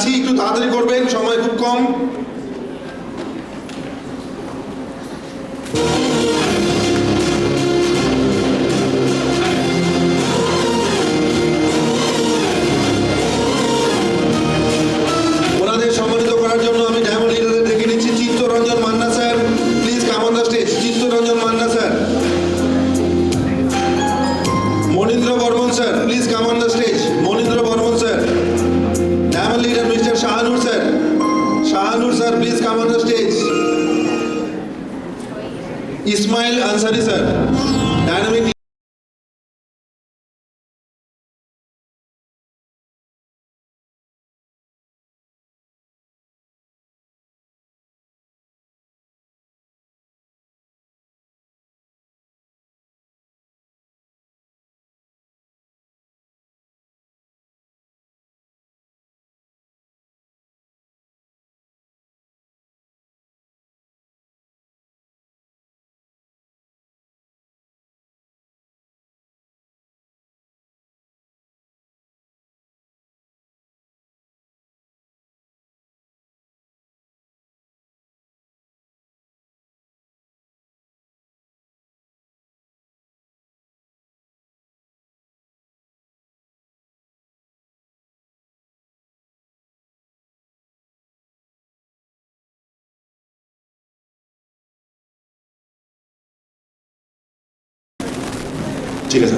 যাচ্ছি, একটু তাড়াতাড়ি করবেন, সময় খুব কম। ওনাদের সম্মানিত করার জন্য আমি ডায়মন্ড লিডারদের ডেকে নিচ্ছি। Chittaranjan Manna sir, please come on the stage. Chittaranjan Manna sir. Manindra Barman sir, please come on the stage. Manindra Barman sir. Diamond leader mister Shahanur sir. Shahanur sir, please come on the stage. Ismail Ansari sir, dynamic. ঠিক আছে।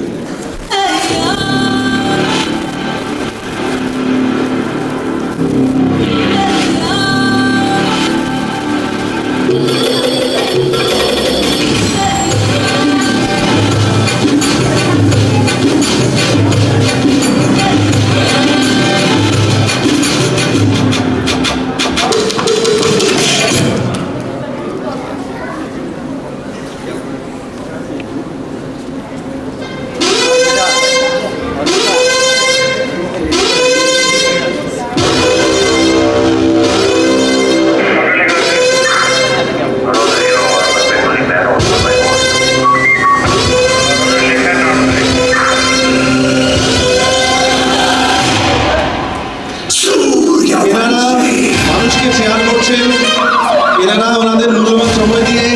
এনারা ওনাদের মূল্যবান সময় দিয়ে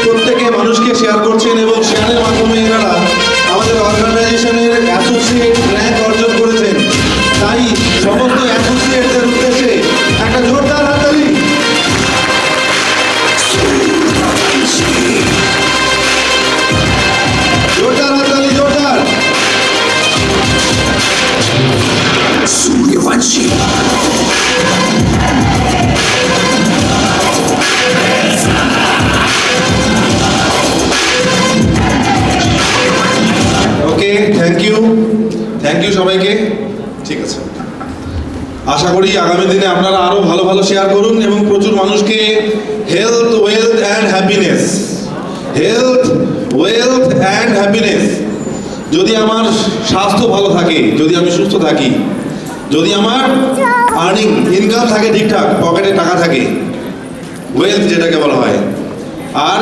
প্রত্যেকে মানুষকে শেয়ার করছেন এবং শেয়ারের মাধ্যমে এনারা আমাদের অর্গানাইজেশনের অ্যাসোসিয়েট র্যাঙ্ক অর্জন করেছেন। তাই সমস্ত অ্যাসোসিয়েটদের উদ্দেশ্যে একটা জোরদার হাততালি। জোরদার হাততালি, জোরদার। ওকে, থ্যাংক ইউ সবাইকে। ঠিক আছে, আশা করি আগামী দিনে আপনারা আরো ভালো ভালো শেয়ার করুন এবং প্রচুর মানুষকে health, wealth and happiness, health, wealth and happiness. যদি আমার স্বাস্থ্য ভালো থাকে, যদি আমি সুস্থ থাকি, যদি আমার আর্নিং ইনকাম থাকে ঠিকঠাক, পকেটে টাকা থাকে, ওয়েলথ যেটাকে বলা হয়, আর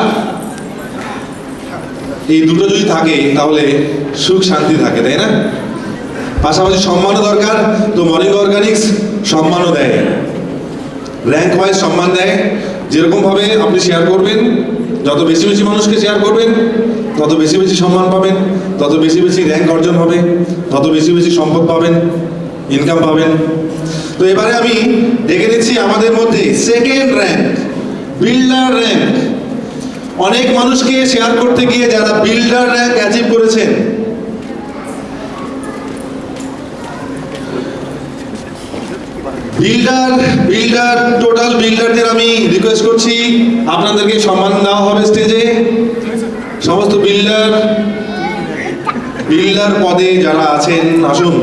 এই দুটো যদি থাকে তাহলে সুখ শান্তি থাকে, তাই না? পাশাপাশি সম্মানও দরকার। তো মর্নিং অর্গানিক্স সম্মানও দেয়, র্যাঙ্ক ওয়াইজ সম্মান দেয়। যেরকমভাবে আপনি শেয়ার করবেন, যত বেশি বেশি মানুষকে শেয়ার করবেন তত বেশি বেশি সম্মান পাবেন, তত বেশি বেশি র্যাঙ্ক অর্জন হবে, তত বেশি বেশি সম্পদ পাবেন, ইনকাম পাবেন। তো এবারে আমি দেখে নিচ্ছি আমাদের মধ্যে সেকেন্ড র্যাঙ্ক, বিল্ডার র্যাঙ্ক। অনেক মানুষকে শেয়ার করতে গিয়ে যারা বিল্ডার র্যাঙ্ক অ্যাচিভ করেছেন, বিল্ডার টোটাল বিল্ডারদের আমি রিকোয়েস্ট করছি, আপনাদেরকে সম্মান দেওয়া হবে স্টেজে। সমস্ত বিল্ডার পদে যারা আছেন আসুন।